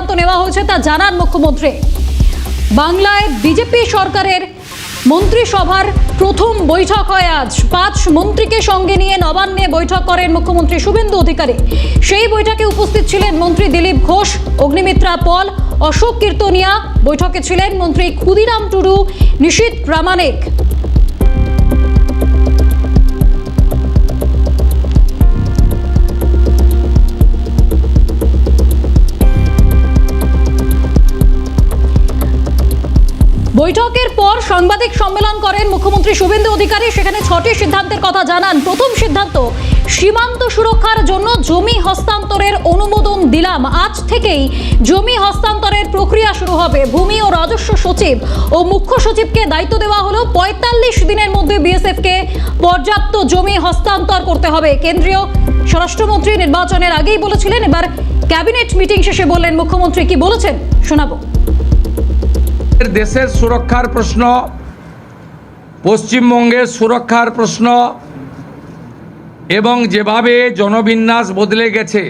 সিদ্ধান্ত নেওয়া হয়েছে তা জানান মুখ্যমন্ত্রী। বাংলায় বিজেপি সরকারের মন্ত্রিসভার প্রথম বৈঠক হয় আজ। 5 মন্ত্রীকে সঙ্গে নিয়ে নবান্নে বৈঠক করেন মুখ্যমন্ত্রী শুভেন্দু অধিকারী। সেই বৈঠকে উপস্থিত ছিলেন মন্ত্রী দিলীপ ঘোষ, অগ্নিমিত্রা পল, অশোক কীর্তনিয়া। বৈঠকে ছিলেন মন্ত্রী ক্ষুদিরাম টুডু, নিশীথ প্রামাণিক। বৈঠকের পর সাংবাদিক সম্মেলন করেন মুখ্যমন্ত্রী শুভেন্দু অধিকারী। সেখানে 6টি সিদ্ধান্তের কথা জানান। প্রথম সিদ্ধান্ত, সীমান্ত সুরক্ষার জন্য জমি হস্তান্তরের অনুমোদন দিলাম। আজ থেকেই জমি হস্তান্তরের প্রক্রিয়া শুরু হবে। ভূমি ও রাজস্ব সচিব ও মুখ্য সচিবকে দায়িত্ব দেওয়া হলো। 45 দিনের মধ্যে বিএসএফকে পর্যাপ্ত জমি হস্তান্তর করতে হবে। কেন্দ্রীয় স্বরাষ্ট্রমন্ত্রী নির্বাচনের আগেই বলেছিলেন। এবার ক্যাবিনেট মিটিং শেষে বললেন মুখ্যমন্ত্রী। কি বলেছেন শোনাবো। দেশের সুরক্ষার প্রশ্ন, পশ্চিমবঙ্গের সুরক্ষার প্রশ্ন এবং যেভাবে জনবিন্যাস বদলে গেছে,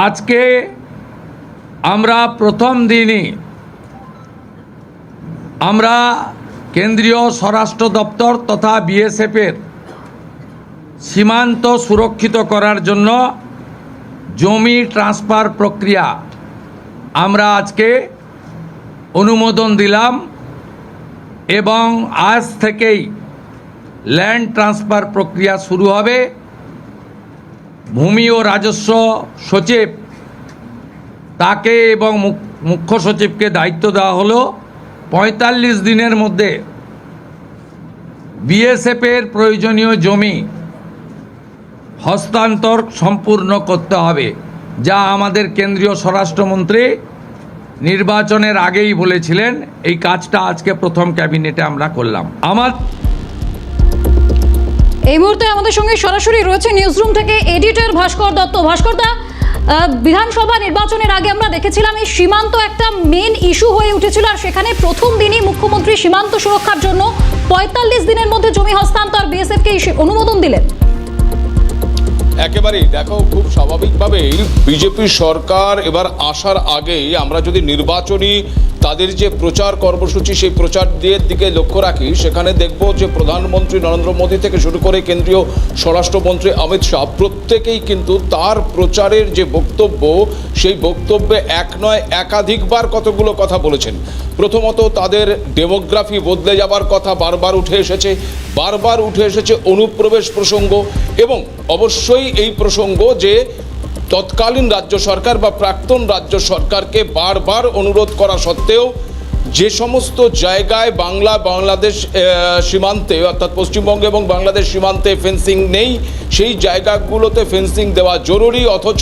আজকে আমরা প্রথম দিনই আমরা কেন্দ্রীয় স্বরাষ্ট্র দপ্তর তথা বিএসএফের সীমান্ত সুরক্ষিত করার জন্য জমি ট্রান্সফার প্রক্রিয়া আমরা আজকে অনুমোদন দিলাম এবং আজ থেকেই ল্যান্ড ট্রান্সফার প্রক্রিয়া শুরু হবে। ভূমি ও রাজস্ব সচিব তাকে এবং মুখ্য সচিবকে দায়িত্ব দেওয়া হলো 45 দিনের মধ্যে বিএসএফের প্রয়োজনীয় জমি হস্তান্তর সম্পূর্ণ করতে হবে, যা আমাদের কেন্দ্রীয় স্বরাষ্ট্রমন্ত্রী নির্বাচনের আগেই বলেছিলেন। এই কাজটা আজকে প্রথম ক্যাবিনেটে আমরা করলাম। এই মুহূর্তে আমাদের সঙ্গে সরাসরি রয়েছে নিউজরুম থেকে এডিটর ভাস্কর দত্ত। ভাস্কর দা, বিধানসভা নির্বাচনের আগে আমরা দেখেছিলাম এই সীমান্ত একটা মেন ইস্যু হয়ে উঠেছিল, আর সেখানে প্রথম দিনই মুখ্যমন্ত্রী সীমান্ত সুরক্ষার জন্য 45 দিনের মধ্যে জমি হস্তান্তর বিএসএফকে অনুমোদন দিলেন। একেবারেই দেখো, খুব স্বাভাবিকভাবেই বিজেপি সরকার এবার আসার আগেই আমরা যদি নির্বাচনী তাদের যে প্রচার কর্মসূচি সেই প্রচার দিকে লক্ষ্য রাখি, সেখানে দেখব যে প্রধানমন্ত্রী নরেন্দ্র মোদী থেকে শুরু করে কেন্দ্রীয় স্বরাষ্ট্রমন্ত্রী অমিত শাহ প্রত্যেকেই কিন্তু তার প্রচারের যে বক্তব্য, সেই বক্তব্যে এক নয় একাধিকবার কতগুলো কথা বলেছেন। প্রথমত তাদের ডেমোগ্রাফি বদলে যাবার কথা বারবার উঠে এসেছে অনুপ্রবেশ প্রসঙ্গ, এবং অবশ্যই এই প্রসঙ্গ যে তৎকালীন রাজ্য সরকার বা প্রাক্তন রাজ্য সরকারকে বারবার অনুরোধ করা সত্ত্বেও যে সমস্ত জায়গায় বাংলাদেশ সীমান্তে অর্থাৎ পশ্চিমবঙ্গ এবং বাংলাদেশ সীমান্তে ফেন্সিং নেই, সেই জায়গাগুলোতে ফেন্সিং দেওয়া জরুরি, অথচ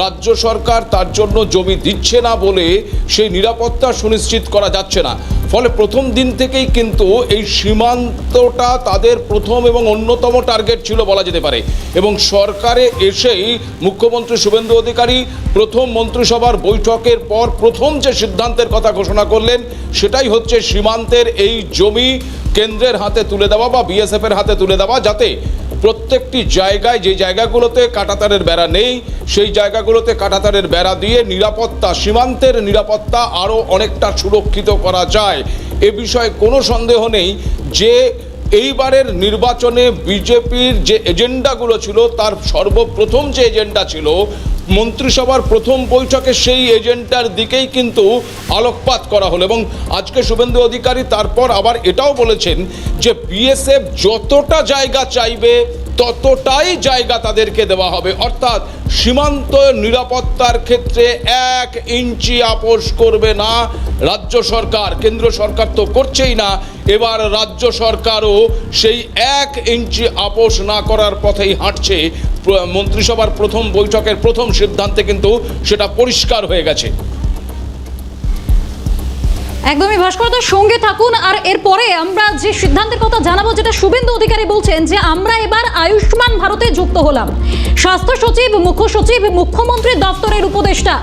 রাজ্য সরকার তার জন্য জমি দিচ্ছে না বলে সেই নিরাপত্তা সুনিশ্চিত করা যাচ্ছে না। ফলে প্রথম দিন থেকেই কিন্তু এই সীমান্তটা তাদের প্রথম এবং অন্যতম টার্গেট ছিল বলা যেতে পারে। এবং সরকারে এসেই মুখ্যমন্ত্রী শুভেন্দু অধিকারী প্রথম মন্ত্রিসভার বৈঠকের পর প্রথম যে সিদ্ধান্তের কথা ঘোষণা করলেন, সেটাই হচ্ছে সীমান্তের এই জমি কেন্দ্রের হাতে তুলে দেওয়া বা বিএসএফের হাতে তুলে দেওয়া, যাতে প্রত্যেকটি জায়গায় যে জায়গাগুলোতে কাঁটাতারের বেড়া নেই সেই জায়গাগুলোতে কাঁটাতারের বেড়া দিয়ে নিরাপত্তা, সীমান্তের নিরাপত্তা আরও অনেকটা সুরক্ষিত করা যায়। এ বিষয়ে কোনো সন্দেহ নেই যে এইবারের নির্বাচনে বিজেপির যে এজেন্ডাগুলো ছিল, তার সর্বপ্রথম যে এজেন্ডা ছিল মন্ত্রিসভার প্রথম বৈঠকে, সেই এজেন্ডার দিকেই কিন্তু আলোকপাত করা হলো। এবং আজকে শুভেন্দু অধিকারী তারপর আবার এটাও বলেছেন যে বিএসএফ যতটা জায়গা চাইবে ততটাই জায়গা তাদেরকে দেওয়া হবে, অর্থাৎ সীমান্ত নিরাপত্তার ক্ষেত্রে 1 ইঞ্চি আপোষ করবে না রাজ্য সরকার। কেন্দ্র সরকার তো করছেই না, এবার রাজ্য সরকারও সেই 1 ইঞ্চি আপোষ না করার পথেই হাঁটছে। মন্ত্রিসভার প্রথম বৈঠকের প্রথম সিদ্ধান্তে কিন্তু সেটা পরিষ্কার হয়ে গেছে। একদমই ভাস্করদার সঙ্গে থাকুন, আর এরপরে আমরা যে সিদ্ধান্তের কথা জানাবো, যেটা শুভেন্দু অধিকারী বলছেন যে আমরা এবার আয়ুষ্মান ভারতে যুক্ত হলাম। স্বাস্থ্য সচিব, মুখ্য সচিব, মুখ্যমন্ত্রীর দপ্তরের উপদেষ্টা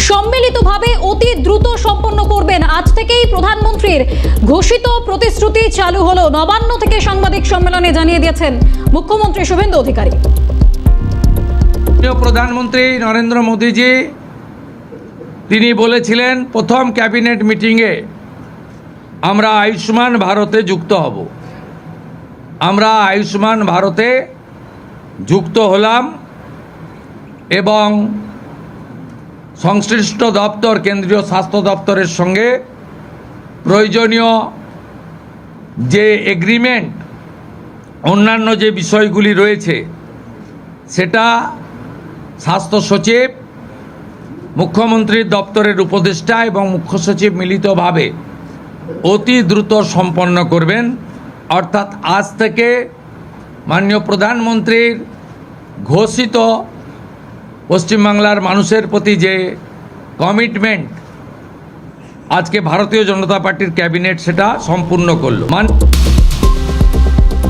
সম্মিলিতভাবে অতি দ্রুত সম্পন্ন করবেন। আজ থেকেই প্রধানমন্ত্রীর ঘোষিত প্রতিশ্রুতি চালু হলো। নবান্ন থেকে সাংবাদিক সম্মেলনে জানিয়ে দিয়েছেন মুখ্যমন্ত্রী শুভেন্দু অধিকারী। প্রধানমন্ত্রী নরেন্দ্র মোদীজি তিনি বলেছিলেন প্রথম ক্যাবিনেট মিটিংয়ে আমরা আয়ুষ্মান ভারতে যুক্ত হব। আমরা আয়ুষ্মান ভারতে যুক্ত হলাম এবং সংশ্লিষ্ট দপ্তর কেন্দ্রীয় স্বাস্থ্য দপ্তরের সঙ্গে প্রয়োজনীয় যে এগ্রিমেন্ট অন্যান্য যে বিষয়গুলি রয়েছে সেটা স্বাস্থ্য সচিব, মুখ্যমন্ত্রীর দপ্তরের উপদেষ্টা এবং মুখ্য সচিব মিলিতভাবে অতি দ্রুত সম্পন্ন করবেন। অর্থাৎ আজ থেকে মাননীয় প্রধানমন্ত্রীর ঘোষিত পশ্চিমবাংলার মানুষের প্রতি যে কমিটমেন্ট আজকে ভারতীয় জনতা পার্টির ক্যাবিনেট সেটা সম্পূর্ণ করলো।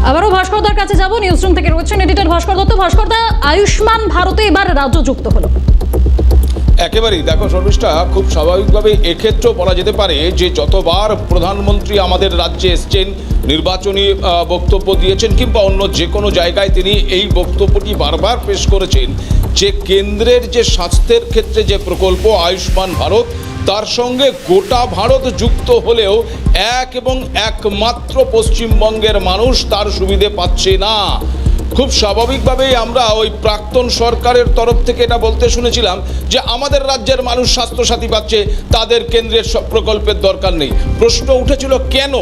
আবারও ভাস্করদার কাছে যাব। নিউজরুম থেকে রয়েছেন এডিটর ভাস্কর দত্ত। ভাস্করদা, আয়ুষ্মান ভারতে এবার রাজ্য যুক্ত হলো। একেবারেই দেখো শর্মিষ্ঠা, খুব স্বাভাবিকভাবে এক্ষেত্রেও বলা যেতে পারে যে যতবার প্রধানমন্ত্রী আমাদের রাজ্যে এসছেন, নির্বাচনী বক্তব্য দিয়েছেন কিংবা অন্য যে কোনো জায়গায় তিনি এই বক্তব্যটি বারবার পেশ করেছেন যে কেন্দ্রের যে স্বাস্থ্যের ক্ষেত্রে যে প্রকল্প আয়ুষ্মান ভারত, তার সঙ্গে গোটা ভারত যুক্ত হলেও এক এবং একমাত্র পশ্চিমবঙ্গের মানুষ তার সুবিধে পাচ্ছে না। খুব স্বাভাবিকভাবেই আমরা ওই প্রাক্তন সরকারের তরফ থেকে এটা বলতে শুনেছিলাম যে আমাদের রাজ্যের মানুষ স্বাস্থ্যসাথী পাচ্ছে, তাদের কেন্দ্রের সব প্রকল্পের দরকার নেই। প্রশ্ন উঠেছিল কেন?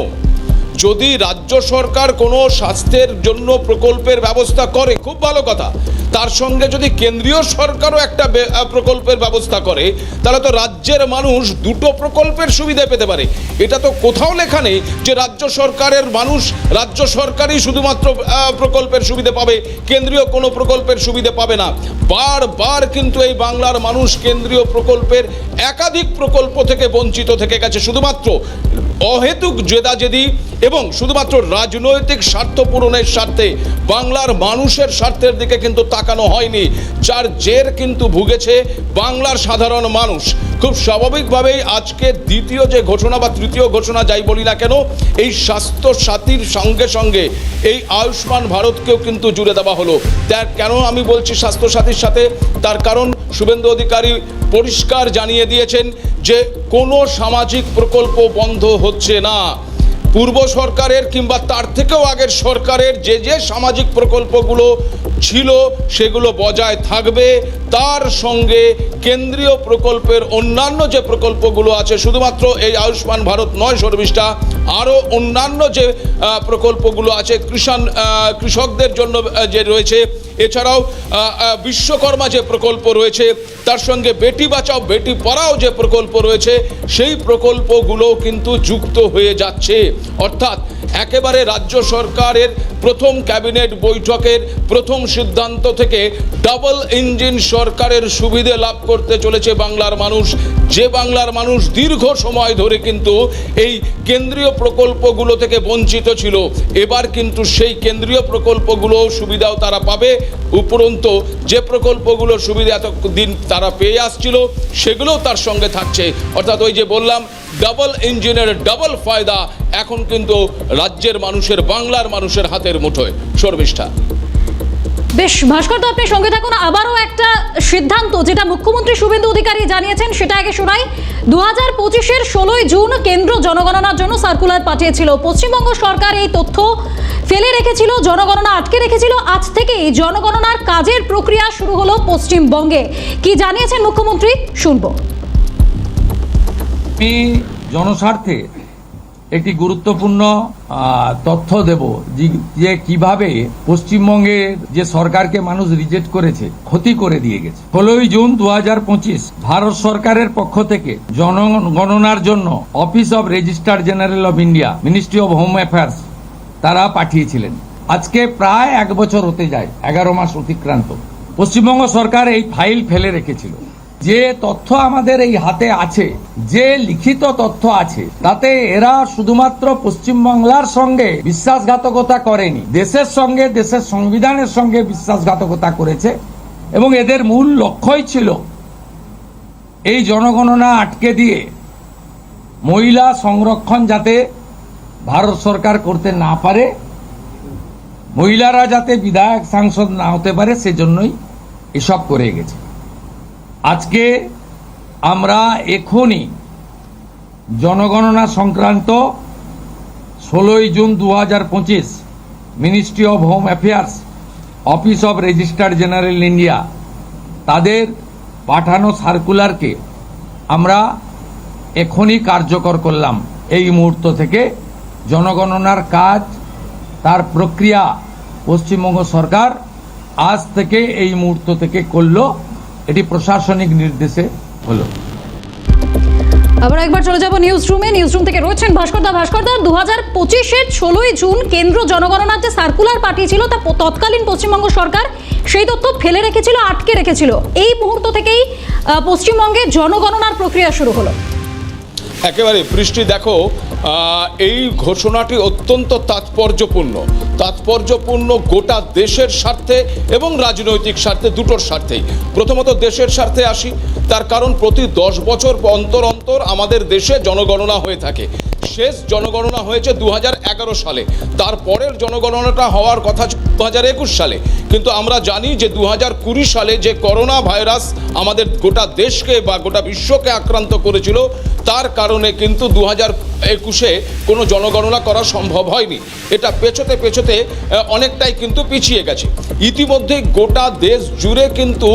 যদি রাজ্য সরকার কোনো স্বাস্থ্যের জন্য প্রকল্পের ব্যবস্থা করে খুব ভালো কথা, তার সঙ্গে যদি কেন্দ্রীয় সরকারও একটা প্রকল্পের ব্যবস্থা করে তাহলে তো রাজ্যের মানুষ দুটো প্রকল্পের সুবিধা পেতে পারে। এটা তো কোথাও লেখা নেই যে রাজ্য সরকারের মানুষ রাজ্য সরকারই শুধুমাত্র প্রকল্পের সুবিধা পাবে, কেন্দ্রীয় কোনো প্রকল্পের সুবিধা পাবে না। বারবার কিন্তু এই বাংলার মানুষ কেন্দ্রীয় প্রকল্পের একাধিক প্রকল্প থেকে বঞ্চিত থেকে গেছে। শুধুমাত্র অহেতুক জেদাজেদি এবং শুধুমাত্র রাজনৈতিক স্বার্থ পূরণের স্বার্থে বাংলার মানুষের স্বার্থের দিকে কিন্তু তাকানো হয়নি, যার জের কিন্তু ভুগেছে বাংলার সাধারণ মানুষ। খুব স্বাভাবিকভাবেই আজকে দ্বিতীয় যে ঘোষণা বা তৃতীয় ঘোষণা যাই বলি না কেন, এই স্বাস্থ্য সাথীর সঙ্গে সঙ্গে এই আয়ুষ্মান ভারতকেও কিন্তু জুড়ে দেওয়া হলো। তার কেন আমি বলছি স্বাস্থ্য সাথীর সাথে, তার কারণ শুভেন্দু অধিকারী পরিষ্কার জানিয়ে দিয়েছেন যে কোনো সামাজিক প্রকল্প বন্ধ হচ্ছে না। পূর্ব সরকারের কিংবা তার থেকেও আগের সরকারের যে যে সামাজিক প্রকল্পগুলো ছিল সেগুলো বজায় থাকবে, তার সঙ্গে কেন্দ্রীয় প্রকল্পের অন্যান্য যে প্রকল্পগুলো আছে, শুধুমাত্র এই আয়ুষ্মান ভারত নয় শর্মিষ্ঠা, আরও অন্যান্য যে প্রকল্পগুলো আছে কৃষকদের জন্য যে রয়েছে, এছাড়াও বিশ্বকর্মা যে প্রকল্প রয়েছে, তার সঙ্গে বেটি বাঁচাও বেটি পড়াও যে প্রকল্প রয়েছে, সেই প্রকল্পগুলো কিন্তু যুক্ত হয়ে যাচ্ছে। অর্থাৎ একেবারে রাজ্য সরকারের প্রথম ক্যাবিনেট বৈঠকের প্রথম সিদ্ধান্ত থেকে ডাবল ইঞ্জিন সরকারের সুবিধে লাভ করতে চলেছে বাংলার মানুষ। যে বাংলার মানুষ দীর্ঘ সময় ধরে কিন্তু এই কেন্দ্রীয় প্রকল্পগুলো থেকে বঞ্চিত ছিল, এবার কিন্তু সেই কেন্দ্রীয় প্রকল্পগুলো সুবিধাও তারা পাবে। উপরন্তু যে প্রকল্পগুলোর সুবিধা এতদিন তারা পেয়ে আসছিল সেগুলোও তার সঙ্গে থাকছে। অর্থাৎ ওই যে বললাম ডাবল ইঞ্জিনের ডাবল ফায়দা এখন কিন্তু রাজ্যের মানুষের, বাংলার মানুষের হাতের মুঠোয়। শর্মিষ্ঠা, বেশ ভাস্কর, তো আপনি সঙ্গে থাকুন। আবারও একটা সিদ্ধান্ত যেটা মুখ্যমন্ত্রী শুভেন্দু অধিকারী জানিয়েছেন সেটা আগে শোনাই। 2025-এর 16ই জুন কেন্দ্র জনগণনার জন্য সার্কুলার পাঠিয়েছিল। পশ্চিমবঙ্গ সরকার এই তথ্য ফেলে রেখেছিল, জনগণনা আটকে রেখেছিল। আজ থেকেই জনগণনার কাজের প্রক্রিয়া শুরু হলো পশ্চিমবঙ্গে। কি জানিয়েছেন মুখ্যমন্ত্রী শুনবো। আমি জনস্বার্থে একটি গুরুত্বপূর্ণ তথ্য দেব যে কিভাবে পশ্চিমবঙ্গের যে সরকারকে মানুষ রিজেক্ট করেছে, ক্ষতি করে দিয়ে গেছে। 16ই জুন 2025 ভারত সরকারের পক্ষ থেকে জনগণনার জন্য office of registrar general of India, ministry of home affairs তারা পাঠিয়েছিলেন। আজকে প্রায় 1 বছর হতে যায়, 11 মাস অতিক্রান্ত। পশ্চিমবঙ্গ সরকার এই ফাইল ফেলে রেখেছিল। যে তথ্য আমাদের এই হাতে আছে, যে লিখিত তথ্য আছে, তাতে এরা শুধুমাত্র পশ্চিমবাংলার সঙ্গে বিশ্বাসঘাতকতা করেনি, দেশের সঙ্গে, দেশের সংবিধানের সঙ্গে বিশ্বাসঘাতকতা করেছে। এবং এদের মূল লক্ষ্যই ছিল এই জনগণনা আটকে দিয়ে মহিলা সংরক্ষণ যাতে ভারত সরকার করতে না পারে, মহিলারা যাতে বিধায়ক সাংসদ না হতে পারে, সেজন্যই এসব করে গেছে। আজকে আমরা এখনই জনগণনা সংক্রান্ত 16 June 2025 ministry of home affairs, office of registrar general India তাদের পাঠানো সার্কুলারকে আমরা এখনই কার্যকর করলাম। এই মুহূর্ত থেকে জনগণনার কাজ, তার প্রক্রিয়া পশ্চিমবঙ্গ সরকার আজ থেকে এই মুহূর্ত থেকে করলো। এটি প্রশাসনিক নির্দেশে হলো। আবার একবার চলে যাব নিউজ রুমে। নিউজ রুম থেকে রয়েছেন ভাস্কর দা। 2025-এর 16 জুন কেন্দ্র জনগণনার যে সার্কুলার পাঠিয়েছিল তা তৎকালীন পশ্চিমবঙ্গ সরকার সেই তথ্য ফেলে রেখেছিল, আটকে রেখেছিল। এই মুহূর্ত থেকেই পশ্চিমবঙ্গে জনগণনার প্রক্রিয়া শুরু হলো। একেবারে বৃষ্টি, দেখো এই ঘোষণাটি অত্যন্ত তাৎপর্যপূর্ণ গোটা দেশের স্বার্থে এবং রাজনৈতিক স্বার্থে, দুটোর স্বার্থেই। প্রথমত দেশের স্বার্থে আসি, তার কারণ প্রতি 10 বছর অন্তর অন্তর আমাদের দেশে জনগণনা হয়ে থাকে। শেষ জনগণনা হয়েছে 2011 সালে, তারপরের জনগণনাটা হওয়ার কথা 2021 সালে। কিন্তু আমরা জানি যে 2020 সালে যে করোনা ভাইরাস আমাদের গোটা দেশকে বা গোটা বিশ্বকে আক্রান্ত করেছিল, তার কারণে কিন্তু 2021-এ কোনো জনগণনা করা সম্ভব হয়নি। এটা পেছোতে অনেকটাই কিন্তু পিছিয়ে গেছে। ইতিমধ্যে গোটা দেশ জুড়ে কিন্তু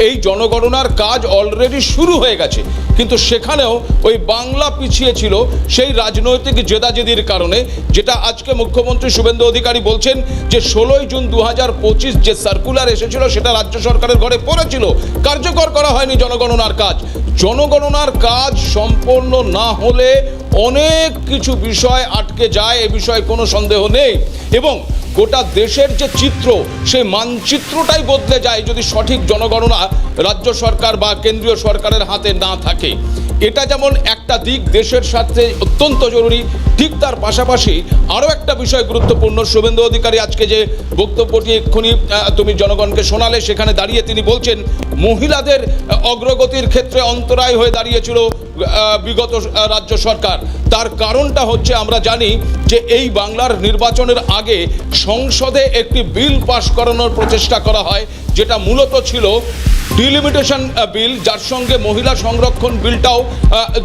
এই জনগণনার কাজ অলরেডি শুরু হয়ে গেছে, কিন্তু সেখানেও ওই বাংলা পিছিয়ে ছিল সেই রাজনৈতিক জেদাজেদির কারণে। যেটা আজকে মুখ্যমন্ত্রী শুভেন্দু অধিকারী বলছেন যে 16 জুন 2025 যে সার্কুলার এসেছিল সেটা রাজ্য সরকারের ঘরে পড়েছিল, কার্যকর করা হয়নি জনগণনার কাজ। জনগণনার কাজ সম্পন্ন না হলে অনেক কিছু বিষয় আটকে যায়, এ বিষয়ে কোনো সন্দেহ নেই। এবং গোটা দেশের যে চিত্র, সেই মানচিত্রটাই বদলে যায় যদি সঠিক জনগণনা রাজ্য সরকার বা কেন্দ্রীয় সরকারের হাতে না থাকে। এটা যেমন একটা দিক দেশের স্বার্থে অত্যন্ত জরুরি, ঠিক তার পাশাপাশি আরও একটা বিষয় গুরুত্বপূর্ণ। শুভেন্দু অধিকারী আজকে যে বক্তব্যটি এক্ষুনি তুমি জনগণকে শোনালে, সেখানে দাঁড়িয়ে তিনি বলছেন মহিলাদের অগ্রগতির ক্ষেত্রে অন্তরায় হয়ে দাঁড়িয়েছিল বিগত রাজ্য সরকার। তার কারণটা হচ্ছে আমরা জানি যে এই বাংলার নির্বাচনের আগে সংসদে একটি বিল পাশ করানোর প্রচেষ্টা করা হয়, যেটা মূলত ছিল ডিলিমিটেশন বিল, যার সঙ্গে মহিলা সংরক্ষণ বিলটাও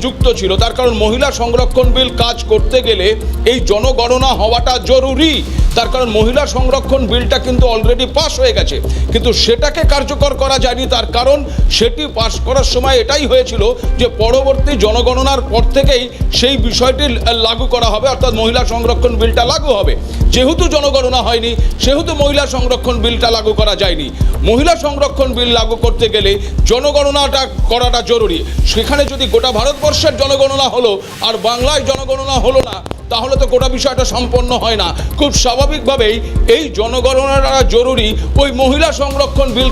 যুক্ত ছিল। তার কারণ মহিলা সংরক্ষণ বিল কাজ করতে গেলে এই জনগণনা হওয়াটা জরুরি। তার কারণ মহিলা সংরক্ষণ বিলটা কিন্তু অলরেডি পাস হয়ে গেছে, কিন্তু সেটাকে কার্যকর করা যায়নি। তার কারণ সেটি পাস করার সময় এটাই হয়েছিল যে পরবর্তী জনগণনার পর থেকেই সেই বিষয়টি লাগু করা হবে, অর্থাৎ মহিলা সংরক্ষণ বিলটা লাগু হবে। যেহেতু জনগণনা হয়নি সেহেতু মহিলা সংরক্ষণ বিলটা লাগু করা যায়নি। মহিলা সংরক্ষণ বিল লাগু করতে গেলে জনগণনাটা করাটা জরুরি। সেখানে যদি গোটা ভারতবর্ষের জনগণনা হলো আর বাংলায় জনগণনা হলো না, তাহলে তো গোটা বিষয়টা সম্পন্ন হয় না। খুব স্বাভাবিকভাবেই এই জনগণনাটা জরুরি ওই মহিলা সংরক্ষণ বিল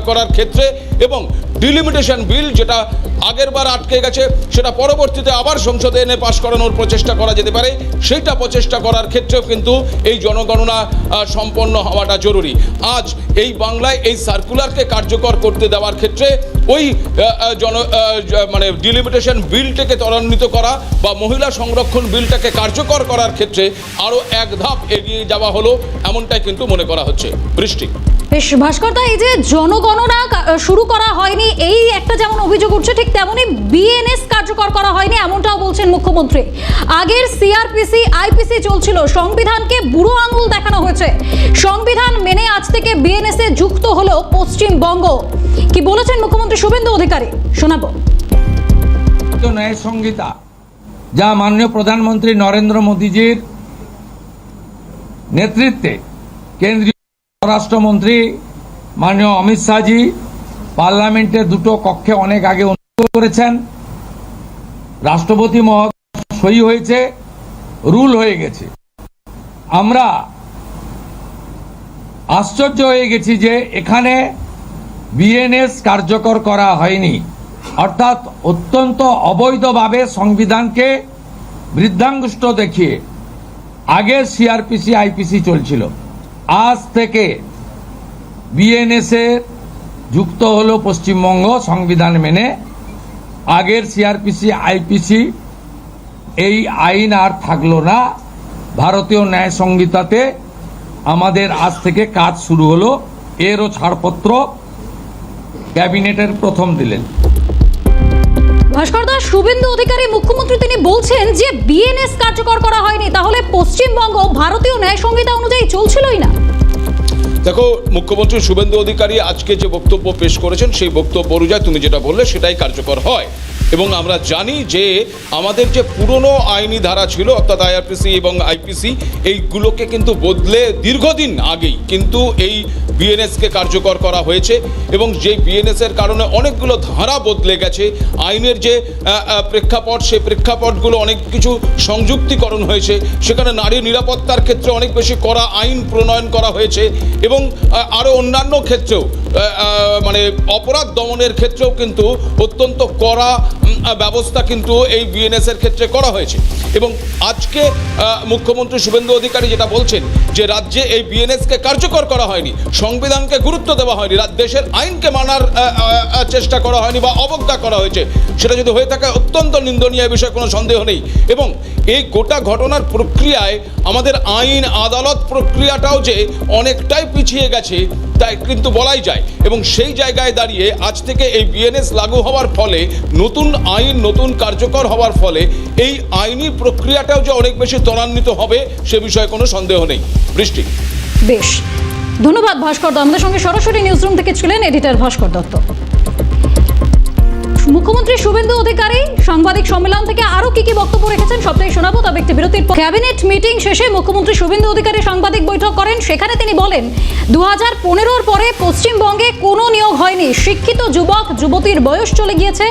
করার ক্ষেত্রে, এবং ডিলিমিটেশন বিল যেটা আগের বার আটকে গেছে সেটা পরবর্তীতে আবার সংসদে এনে পাশ করানোর প্রচেষ্টা করা যেতে পারে। সেইটা প্রচেষ্টা করার ক্ষেত্রেও কিন্তু এই জনগণনা সম্পন্ন হওয়াটা জরুরি। আজ এই বাংলায় এই সার্কুলারকে কার্যকর করতে দেওয়ার ক্ষেত্রে ওই মানে ডিলিমিটেশন বিলটাকে ত্বরান্বিত করা বা মহিলা সংরক্ষণ বিলটাকে কার্যকর করার ক্ষেত্রে আরও এক ধাপ এগিয়ে যাওয়া হলো, এমনটাই কিন্তু মনে করা হচ্ছে। বৃষ্টি, বেশ ভাস্কর দা, এই যে জনগণনা শুরু করা হয়নি এই একটা যেমন অভিযোগ উঠছে, ঠিক তেমনই বিএনএস কার্যকর করা হয়নি এমনটাও বলছেন মুখ্যমন্ত্রী। আগের সিআরপিসি আইপিসি চলছিল, সংবিধানকে বুড়ো আঙুল দেখানো হয়েছে। সংবিধান মেনে আজ থেকে বিএনএস এ যুক্ত হলো পশ্চিমবঙ্গ। কি বলেছেন মুখ্যমন্ত্রী শুভেন্দু অধিকারী, শোনাবো। ন্যায় সংহিতা যা মাননীয় প্রধানমন্ত্রী নরেন্দ্র মোদীজির নেতৃত্বে কেন্দ্রীয় স্বরাষ্ট্রমন্ত্রী মাননীয় অমিত শাহজি পার্লামেন্টে দুটো কক্ষে অনেক আগে অনুমোদন করেছেন, রাষ্ট্রপতি মহোদয় সই হয়েছে, রুল হয়ে গেছে। আমরা আশ্চর্য হয়ে গেছি যে এখানে বিএনএস কার্যকর করা হয়নি, অর্থাৎ অত্যন্ত অবৈধভাবে সংবিধানকে বৃদ্ধাঙ্গুষ্ঠ দেখিয়ে আগে সিআরপিসি আইপিসি চলছিল। আজ থেকে বিএনএস এ যুক্ত হলো পশ্চিমবঙ্গ সংবিধান মেনে। আগের সিআরপিসি আইপিসি এই আইন আর থাকলো না। ভারতীয় ন্যায় সংহিতাতে আমাদের আজ থেকে কাজ শুরু হলো। এরও ছাড়পত্র ক্যাবিনেটের প্রথম দিলেন। ভাস্কর দাস, শুভেন্দু অধিকারী মুখ্যমন্ত্রী তিনি বলছেন যে বিএনএস কার্যকর করা হয়নি, তাহলে পশ্চিমবঙ্গ ভারতীয় ন্যায় সংহিতা অনুযায়ী চলছিলই না। দেখো, মুখ্যমন্ত্রী শুভেন্দু অধিকারী আজকে যে বক্তব্য পেশ করেছেন সেই বক্তব্য অনুযায়ী তুমি যেটা বললে সেটাই কার্যকর হয়। এবং আমরা জানি যে আমাদের যে পুরনো আইনি ধারা ছিল অর্থাৎ আইআরপিসি এবং আইপিসি, এইগুলোকে কিন্তু বদলে দীর্ঘদিন আগেই কিন্তু এই বিএনএসকে কার্যকর করা হয়েছে। এবং যেই বিএনএসের কারণে অনেকগুলো ধারা বদলে গেছে, আইনের যে প্রেক্ষাপট সেই প্রেক্ষাপটগুলো অনেক কিছু সংযুক্তিকরণ হয়েছে। সেখানে নারী নিরাপত্তার ক্ষেত্রে অনেক বেশি কড়া আইন প্রণয়ন করা হয়েছে এবং আরও অন্যান্য ক্ষেত্রেও মানে অপরাধ দমনের ক্ষেত্রেও কিন্তু অত্যন্ত কড়া ব্যবস্থা কিন্তু এই বিএনএস এর ক্ষেত্রে করা হয়েছে। এবং আজকে মুখ্যমন্ত্রী শুভেন্দু অধিকারী যেটা বলছেন যে রাজ্যে এই বিএনএসকে কার্যকর করা হয়নি, সংবিধানকে গুরুত্ব দেওয়া হয়নি, দেশের আইনকে মানার চেষ্টা করা হয়নি বা অবজ্ঞা করা হয়েছে, সেটা যদি হয়ে থাকে অত্যন্ত নিন্দনীয় বিষয়ে কোনো সন্দেহ নেই। এবং এই গোটা ঘটনার প্রক্রিয়ায় আমাদের আইন আদালত প্রক্রিয়াটাও যে অনেকটাই পিছিয়ে গেছে তাই কিন্তু বলাই যায়। এবং সেই জায়গায় দাঁড়িয়ে আজ থেকে এই বিএনএস লাগু হওয়ার ফলে, নতুন আইন নতুন কার্যকর হওয়ার ফলে এই আইনি প্রক্রিয়াটাও যে অনেক বেশি ত্বরান্বিত হবে সে বিষয়ে কোনো সন্দেহ নেই। বৃষ্টি, বেশ, ধন্যবাদ ভাস্কর দত্ত। আমাদের সঙ্গে সরাসরি নিউজরুম থেকে ছিলেন এডিটর ভাস্কর দত্ত। মুখ্যমন্ত্রী শুভেন্দু অধিকারী সাংবাদিক সম্মেলন থেকে আরো কি বক্তব্য রেখেছেন সবটাই শোনাবো, তবে একটি বিরতির পর। ক্যাবিনেট মিটিং শেষে মুখ্যমন্ত্রী শুভেন্দু অধিকারী সাংবাদিক বৈঠক করেন। সেখানে তিনি বলেন 2015-র পরে পশ্চিমবঙ্গে কোনো নিয়োগ হয়নি, শিক্ষিত যুবক যুবতীর বয়স চলে গিয়েছে,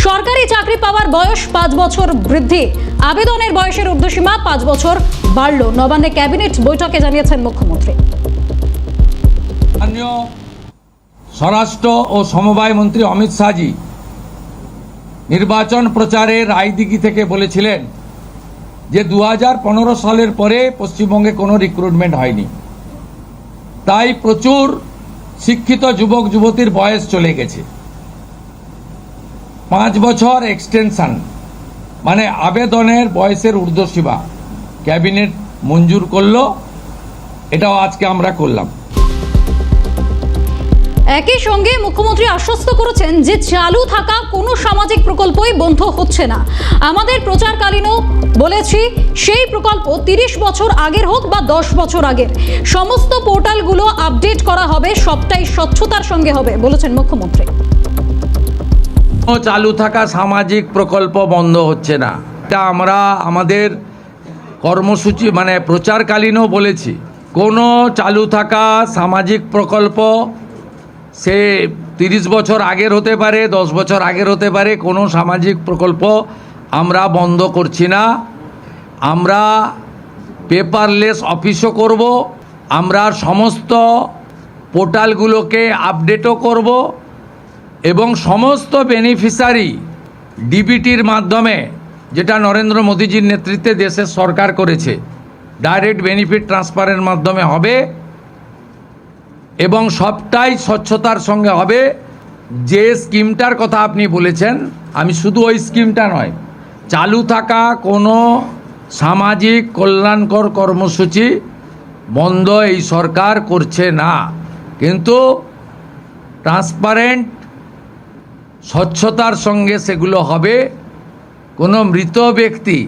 সরকারি চাকরি পাওয়ার বয়স 5 বছর বৃদ্ধি, আবেদনের বয়সের ঊর্ধ্বসীমা 5 বছর বাড়ল। নবান্নে ক্যাবিনেট বৈঠকে জানিয়েছেন মুখ্যমন্ত্রী। স্বরাষ্ট্র ও সমবায় মন্ত্রী অমিত শাহজি নির্বাচন প্রচারের রায়দিঘি থেকে বলেছিলেন যে 2015 সালের পরে পশ্চিমবঙ্গে কোনো রিক্রুটমেন্ট হয়নি, তাই প্রচুর শিক্ষিত যুবক যুবতীর বয়স চলে গেছে। 5 বছর এক্সটেনশন মানে আবেদনের বয়সের ঊর্ধ্বসীমা ক্যাবিনেট মঞ্জুর করলো, এটাও আজকে আমরা করলাম। একই সঙ্গে মুখ্যমন্ত্রী আশ্বস্ত করেছেন যে চালু থাকা কোনো সামাজিক প্রকল্পই বন্ধ হচ্ছে না। আমাদের প্রচারকালীনও বলেছি সেই প্রকল্প 30 বছর আগের হোক বা 10 বছর আগের, সমস্ত পোর্টালগুলো আপডেট করা হবে, সবটাই স্বচ্ছতার সঙ্গে হবে বলেছেন মুখ্যমন্ত্রী। চালু থাকা সামাজিক প্রকল্প বন্ধ হচ্ছে না, এটা আমরা আমাদের কর্মসূচি মানে প্রচারকালীনও বলেছি। কোনো চালু থাকা সামাজিক প্রকল্প সে 30 বছর আগের হতে পারে, 10 বছর আগের হতে পারে, কোনো সামাজিক প্রকল্প আমরা বন্ধ করছি না। আমরা পেপারলেস অফিসও করব, আমরা সমস্ত পোর্টালগুলোকে আপডেটও করব এবং সমস্ত বেনিফিশিয়ারি ডিবিটির মাধ্যমে, যেটা নরেন্দ্র মোদীজির নেতৃত্বে দেশের সরকার করেছে, ডাইরেক্ট বেনিফিট ট্রান্সফারের মাধ্যমে হবে এবং সবটাই স্বচ্ছতার সঙ্গে হবে। যে স্কিমটার কথা আপনি বলেছেন, আমি শুধু ওই স্কিমটা নয়, চালু থাকা কোনো সামাজিক কল্যাণকর কর্মসূচি বন্ধ এই সরকার করছে না, কিন্তু ট্রান্সপারেন্ট স্বচ্ছতার সঙ্গে সেগুলো হবে। কোনো মৃত ব্যক্তি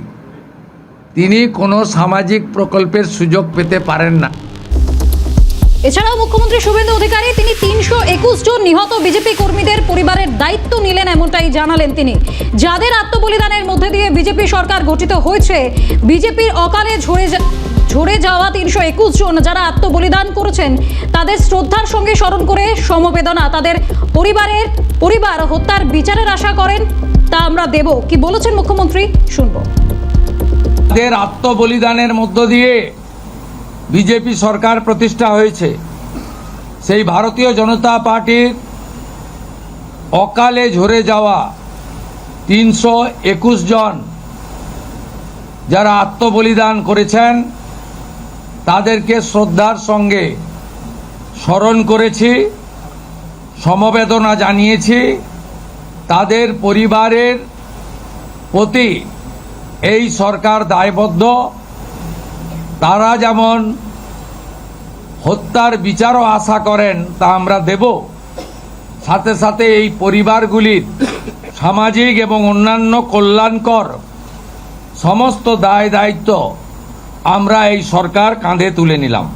তিনি কোনো সামাজিক প্রকল্পের সুযোগ পেতে পারেন না। এছাড়াও মুখ্যমন্ত্রী শুভেন্দু অধিকারী তিনি 321 জন নিহত বিজেপি কর্মীদের পরিবারের দায়িত্ব নিলেন, এমনটাই জানালেন তিনি। যাদের আত্মবলিদানের মধ্যে দিয়ে বিজেপি সরকার গঠিত হয়েছে, বিজেপির অকালে ঝরে যাওয়া 321 জন যারা আত্মবলিদান করেছেন, তাদের শ্রদ্ধার সঙ্গে স্মরণ করে সমবেদনা, তাদের পরিবার হত্যার বিচারের আশা করেন, তা আমরা দেব। কি বলেছেন মুখ্যমন্ত্রী শুনবো। তাদের আত্মবলিদানের মধ্য দিয়ে বিজেপি সরকার প্রতিষ্ঠা হয়েছে। সেই ভারতীয় জনতা পার্টির অকালে ঝরে যাওয়া 321 জন যারা আত্মবলিদান করেছেন, তাদেরকে শ্রদ্ধার সঙ্গে স্মরণ করেছি, সমবেদনা জানিয়েছি। তাদের পরিবারের প্রতি এই সরকার দায়বদ্ধ। তারা যেমন হত্যার বিচারও আশা করেন তা আমরা দেব, সাথে সাথে এই পরিবারগুলির সামাজিক এবং অন্যান্য কল্যাণকর সমস্ত দায় দায়িত্ব আমরা এই সরকার কাঁধে তুলে নিলাম।